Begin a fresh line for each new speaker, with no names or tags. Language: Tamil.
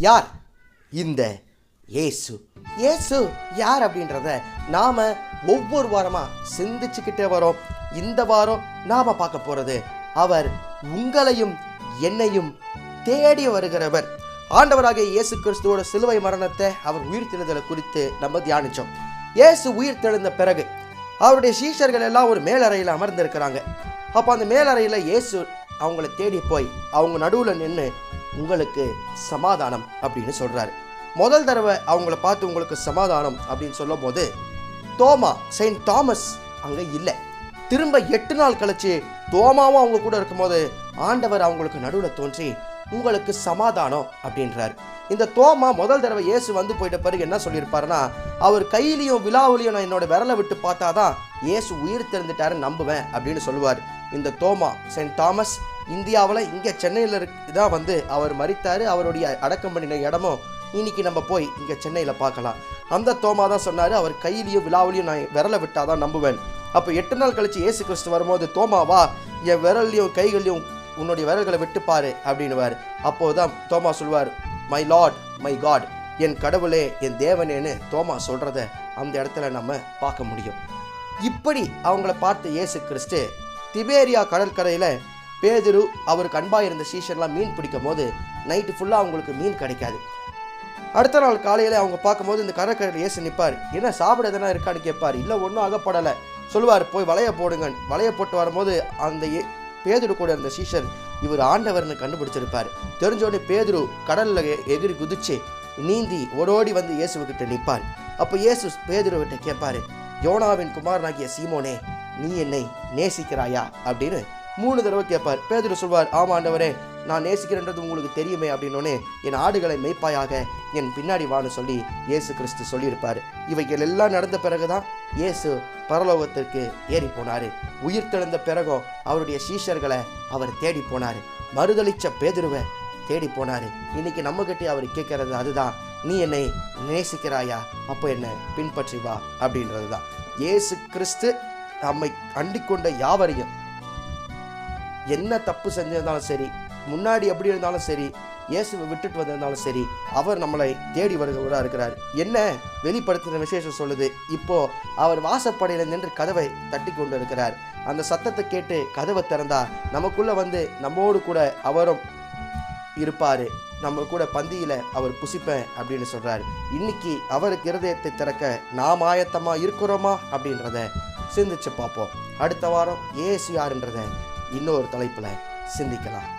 யார்? இந்த இயேசு. இயேசு யார் அப்படின்றத நாம் ஒவ்வொரு வாரமாக சிந்திச்சுக்கிட்டே வரோம். இந்த வாரம் நாம் பார்க்க போகிறது, அவர் உங்களையும் என்னையும் தேடி வருகிறவர். ஆண்டவராகிய இயேசு கிறிஸ்துவோட சிலுவை மரணத்தை, அவர் உயிர்த்தெழுதலை குறித்து நம்ம தியானித்தோம். இயேசு உயிர்த்தெழுந்த பிறகு அவருடைய சீஷர்கள் எல்லாம் ஒரு மேலறையில் அமர்ந்திருக்கிறாங்க. அப்போ அந்த மேலறையில் இயேசு அவங்கள தேடி போய் அவங்க நடுவில் நின்று உங்களுக்கு சமாதானம் அப்படின்னு சொல்கிறாரு. முதல் தடவை அவங்கள பார்த்து உங்களுக்கு சமாதானம் அப்படின்னு சொல்லும் போது தோமா, செயின்ட் தாமஸ் அங்கே இல்லை. திரும்ப 8 நாள் கழிச்சு தோமாவும் அவங்க கூட இருக்கும்போது ஆண்டவர் அவங்களுக்கு நடுவில் தோன்றி உங்களுக்கு சமாதானம் அப்படின்றார். இந்த தோமா முதல் தடவை இயேசு வந்து போயிட்ட பிறகு என்ன சொல்லியிருப்பாருன்னா, அவர் கையிலையும் விழாவிலையும் நான் என்னோட விரலை விட்டு பார்த்தாதான் இயேசு உயிர் தெரிந்துட்டாருன்னு நம்புவேன் அப்படின்னு சொல்லுவார். இந்த தோமா, செயின்ட் தாமஸ், இந்தியாவில் இங்கே சென்னையில் தான் வந்து அவர் மரித்தார். அவருடைய அடக்கம் பண்ணின இடமும் இன்னைக்கு நம்ம போய் இங்கே சென்னையில் பார்க்கலாம். அந்த தோமா தான் சொன்னார், அவர் கையிலையும் விழாவிலையும் நான் விரலை விட்டாதான் நம்புவேன். அப்போ 8 நாள் கழிச்சு இயேசு கிறிஸ்து வரும்போது, தோமாவா என் விரல்லையும் கைகள்லையும் உன்னுடைய விரல்களை விட்டுப்பாரு அப்படின்னுவார். அப்போதான் தோமா சொல்வார், மை லார்ட் மை காட், என் கடவுளே என் தேவனேன்னு தோமா சொல்கிறத அந்த இடத்துல நம்ம பார்க்க முடியும். இப்படி அவங்கள பார்த்த இயேசு கிறிஸ்து திபேரியா கடற்கரையில் பேதுரு அவருக்கு அன்பாக இருந்த சீஷர்லாம் மீன் பிடிக்கும் போது நைட்டு ஃபுல்லாக அவங்களுக்கு மீன் கிடைக்காது. அடுத்த நாள் காலையில் அவங்க பார்க்கும்போது இந்த கடற்கரையில் இயேசு நிற்பார். என்ன சாப்பிட எதனா இருக்கான்னு கேட்பார். இல்லை, ஒன்றும் அகப்படலை. சொல்லுவார், போய் வலையை போடுங்க. வலையை போட்டு வரும்போது அந்த பேதுரு கூட இருந்த சீஷர் இவர் ஆண்டவர்னு கண்டுபிடிச்சிருப்பார். தெரிஞ்சோடனே பேதுரு கடலில் எகிரி குதிச்சு நீந்தி ஓடோடி வந்து இயேசுக்கிட்ட நிற்பார். அப்போ இயேசு பேதுருவிட்ட கேட்பார், யோனாவின் குமாரனாகிய சீமோனே, நீ என்னை நேசிக்கிறாயா அப்படின்னு 3 தடவை கேட்பார். பேதுரு சொல்வார், ஆமா ஆண்டவரே, நான் நேசிக்கிறேன்றது உங்களுக்கு தெரியுமே அப்படின்னோடனே, என் ஆடுகளை மேய்ப்பாயாக, என் பின்னாடி வான்னு சொல்லி இயேசு கிறிஸ்து சொல்லியிருப்பார். இவைகள் எல்லாம் நடந்த பிறகுதான் இயேசு பரலோகத்திற்கு ஏறி போனார். உயிர்த்தெழுந்த பிறகும் அவருடைய சீஷர்களை அவர் தேடி போனார். மறுதளிச்ச பேதுருவை தேடி போனார். இன்னைக்கு நம்மகிட்டே அவர் கேட்கறது அதுதான், நீ என்னை நேசிக்கிறாயா, அப்போ என்னை பின்பற்றி வா அப்படின்றது தான். இயேசு கிறிஸ்து நம்மை அண்டிக்கொண்ட யாவரையும், என்ன தப்பு செஞ்சிருந்தாலும் சரி, முன்னாடி எப்படி இருந்தாலும் சரி, இயேசுவை விட்டுட்டு வந்திருந்தாலும் சரி, அவர் நம்மளை தேடி வருகிறவராக இருக்கிறார். என்ன வெளிப்படுத்தின விசேஷம் சொல்லுது, இப்போ அவர் வாசப்படையில் நின்று கதவை தட்டி கொண்டு இருக்கிறார். அந்த சத்தத்தை கேட்டு கதவை திறந்தா நமக்குள்ள வந்து நம்மோடு கூட அவரும் இருப்பார். நம்ம கூட பந்தியில் அவர் புசிப்பேன் அப்படின்னு சொல்கிறார். இன்னைக்கு அவருக்கு இருதயத்தை திறக்க நாம் ஆயத்தமாக இருக்கிறோமா அப்படின்றத சிந்திச்சு பார்ப்போம். அடுத்த வாரம் இயேசு யாருன்றத இன்னொரு தலைப்பில் சிந்திக்கலாம்.